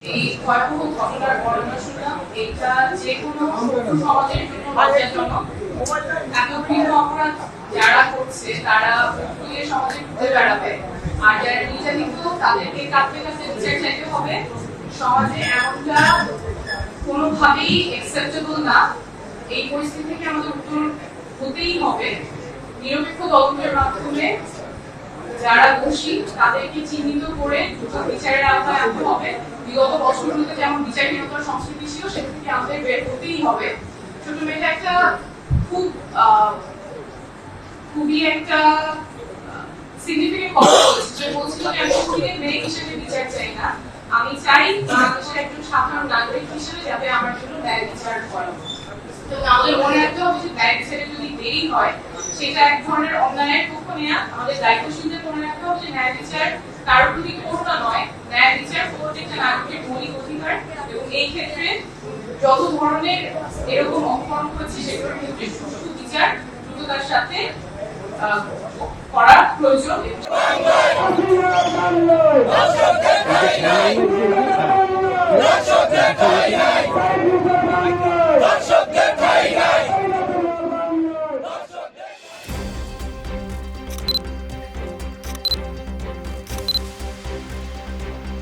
এই ভয়াবহ ঘটনার বর্ণনা শুনলাম, এটা যে কোনো সমাজের জন্য লজ্জাজনক। এত বৃহৎ অপরাধ যারা করছে তারা ভুলে সমাজে ঘুরে বেড়াবে, আর যারা নির্যাতিত তাদেরকে কাঁদতে কাঁদতে বিচার চাইতে হবে। সমাজে এমনটা কোনোভাবেই অ্যাকসেপ্টেবল না। এই পরিস্থিতি থেকে আমাদের উত্তর হতেই হবে। নিরপেক্ষ তদন্তের মাধ্যমে যারা দোষী তাদেরকে চিহ্নিত করে দ্রুত বিচারের আওতায় আনতে হবে। বিগত বছরগুলোতে যেমন বিচারহীনতার সংস্কৃতি ছিল, সেটা থেকে আমাদের বের হতেই হবে। ছোট মেয়েটা একটা খুবই একটা সিগনিফিকেন্ট কথা বলছে, যে বলছিল যে আমি শহীদের মেয়ে হিসেবে বিচার চাই না, আমি চাই বাংলাদেশের একজন সাধারণ নাগরিক হিসেবে যাতে আমার জন্য ন্যায় বিচার হয়। তো আমাদের মনে রাখতে হবে যে ন্যায় বিচারে যদি দেরি হয় সেটা এক ধরনের অন্যায়ের পক্ষ নেয়া। আমাদের দায়িত্বশীলদের মনে রাখতে হবে যে ন্যায় বিচার কারোর প্রতি করুণা নয়, ন্যায় বিচার প্রত্যেকটা নাগরিকের মৌলিক অধিকার। এবং এই ক্ষেত্রে যত ধরনের এরকম অপকর্ম হচ্ছে সেগুলোর ক্ষেত্রে সুষ্ঠু বিচার দ্রুততার সাথে করা প্রয়োজন।